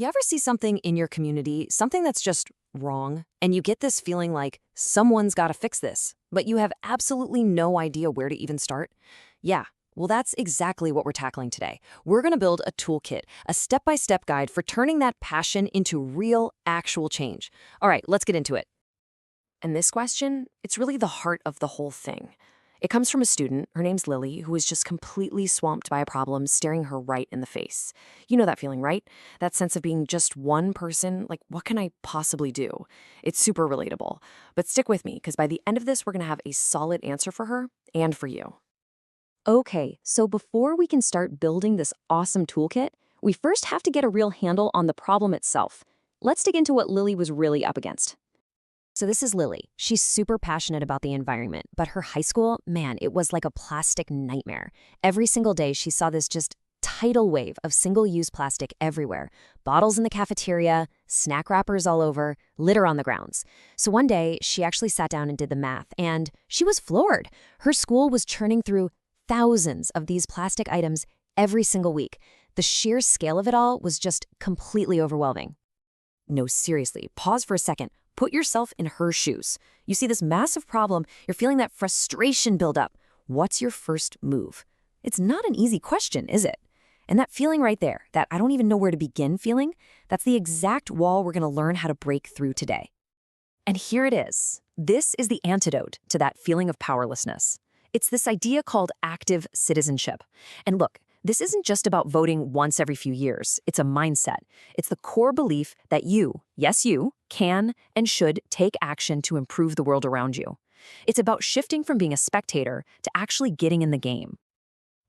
You ever see something in your community, something that's just wrong, and you get this feeling like someone's got to fix this, but you have absolutely no idea where to even start? Yeah, well, that's exactly what we're tackling today. We're going to build a toolkit, a step-by-step guide for turning that passion into real, actual change. All right, let's get into it. And this question, it's really the heart of the whole thing. It comes from a student, her name's Lily, who is just completely swamped by a problem staring her right in the face. You know that feeling, right? That sense of being just one person, like, what can I possibly do? It's super relatable. But stick with me, because by the end of this, we're going to have a solid answer for her and for you. Okay, so before we can start building this awesome toolkit, we first have to get a real handle on the problem itself. Let's dig into what Lily was really up against. So this is Lily. She's super passionate about the environment, but her high school, man, it was like a plastic nightmare. Every single day she saw this just tidal wave of single-use plastic everywhere. Bottles in the cafeteria, snack wrappers all over, litter on the grounds. So one day she actually sat down and did the math, and she was floored. Her school was churning through thousands of these plastic items every single week. The sheer scale of it all was just completely overwhelming. No, seriously, pause for a second. Put yourself in her shoes. You see this massive problem, you're feeling that frustration build up. What's your first move? It's not an easy question, is it? And that feeling right there, that I don't even know where to begin feeling, that's the exact wall we're going to learn how to break through today. And here it is. This is the antidote to that feeling of powerlessness. It's this idea called active citizenship. And look, this isn't just about voting once every few years. It's a mindset. It's the core belief that you, yes you, can and should take action to improve the world around you. It's about shifting from being a spectator to actually getting in the game.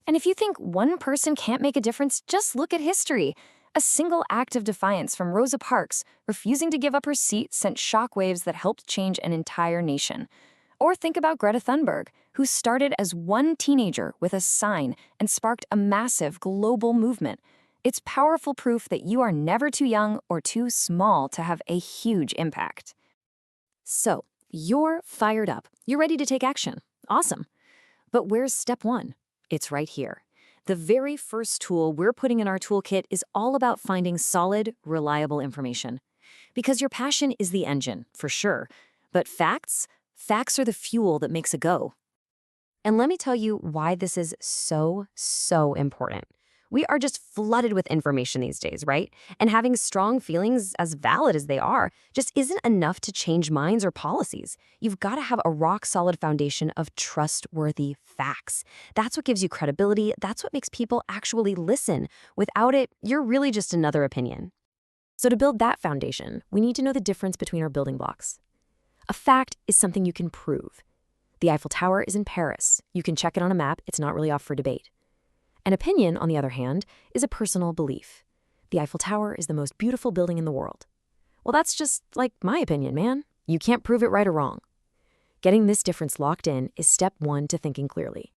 And if you think one person can't make a difference, just look at history. A single act of defiance from Rosa Parks, refusing to give up her seat, sent shockwaves that helped change an entire nation. Or think about Greta Thunberg, who started as one teenager with a sign and sparked a massive global movement. It's powerful proof that you are never too young or too small to have a huge impact. So, you're fired up. You're ready to take action. Awesome. But where's step one? It's right here. The very first tool we're putting in our toolkit is all about finding solid, reliable information. Because your passion is the engine, for sure. But facts are the fuel that makes it go. And let me tell you why this is so important. We are just flooded with information these days, right? And having strong feelings, as valid as they are, just isn't enough to change minds or policies. You've got to have a rock-solid foundation of trustworthy facts. That's what gives you credibility. That's what makes people actually listen. Without it, you're really just another opinion. So to build that foundation, we need to know the difference between our building blocks. A fact is something you can prove. The Eiffel Tower is in Paris. You can check it on a map. It's not really up for debate. An opinion, on the other hand, is a personal belief. The Eiffel Tower is the most beautiful building in the world. Well, that's just like my opinion, man. You can't prove it right or wrong. Getting this difference locked in is step one to thinking clearly.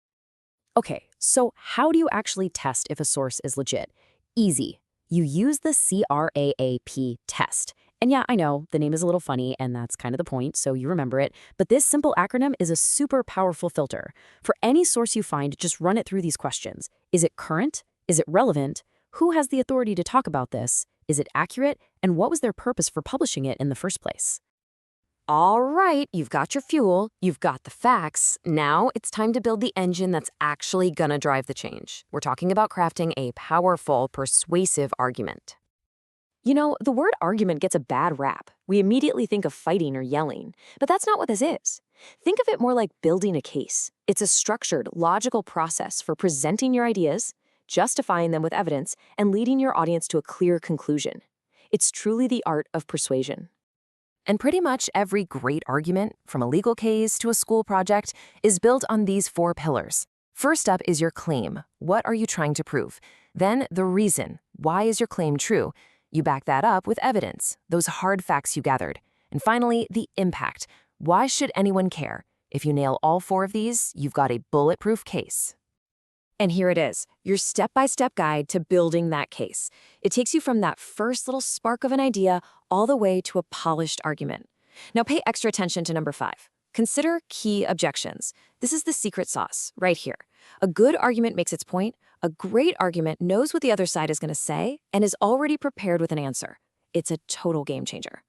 Okay, so how do you actually test if a source is legit? Easy. You use the CRAAP test. And yeah, I know, the name is a little funny, and that's kind of the point, so you remember it. But this simple acronym is a super powerful filter. For any source you find, just run it through these questions. Is it current? Is it relevant? Who has the authority to talk about this? Is it accurate? And what was their purpose for publishing it in the first place? All right, you've got your fuel, you've got the facts. Now it's time to build the engine that's actually gonna drive the change. We're talking about crafting a powerful, persuasive argument. You know, the word argument gets a bad rap. We immediately think of fighting or yelling, but that's not what this is. Think of it more like building a case. It's a structured, logical process for presenting your ideas, justifying them with evidence, and leading your audience to a clear conclusion. It's truly the art of persuasion. And pretty much every great argument, from a legal case to a school project, is built on these 4 pillars. First up is your claim. What are you trying to prove? Then the reason. Why is your claim true? You back that up with evidence, those hard facts you gathered. And finally, the impact. Why should anyone care? If you nail all 4 of these, you've got a bulletproof case. And here it is, your step-by-step guide to building that case. It takes you from that first little spark of an idea all the way to a polished argument. Now pay extra attention to number 5. Consider key objections. This is the secret sauce, right here. A good argument makes its point. A great argument knows what the other side is going to say and is already prepared with an answer. It's a total game changer.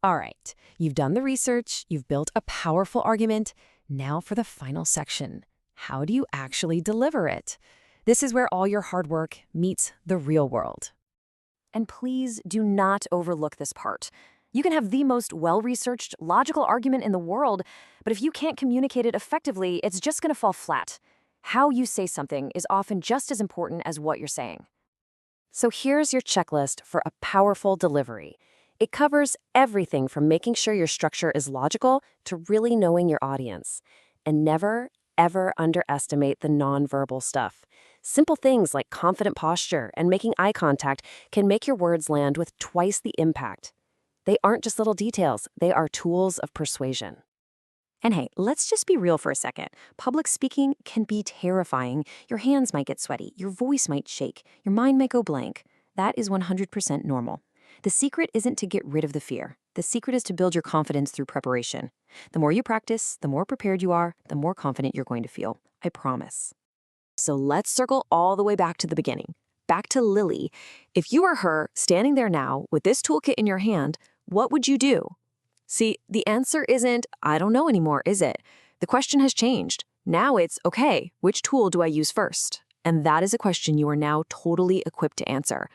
All right, you've done the research, you've built a powerful argument. Now for the final section. How do you actually deliver it? This is where all your hard work meets the real world. And please do not overlook this part. You can have the most well-researched, logical argument in the world, but if you can't communicate it effectively, it's just going to fall flat. How you say something is often just as important as what you're saying. So here's your checklist for a powerful delivery. It covers everything from making sure your structure is logical to really knowing your audience. And never, ever underestimate the nonverbal stuff. Simple things like confident posture and making eye contact can make your words land with twice the impact. They aren't just little details, they are tools of persuasion. And hey, let's just be real for a second. Public speaking can be terrifying. Your hands might get sweaty, your voice might shake, your mind might go blank. That is 100% normal. The secret isn't to get rid of the fear. The secret is to build your confidence through preparation. The more you practice, the more prepared you are, the more confident you're going to feel. I promise. So let's circle all the way back to the beginning. Back to Lily. If you were her, standing there now, with this toolkit in your hand, what would you do? See, the answer isn't, I don't know anymore, is it? The question has changed. Now it's, okay, which tool do I use first? And that is a question you are now totally equipped to answer.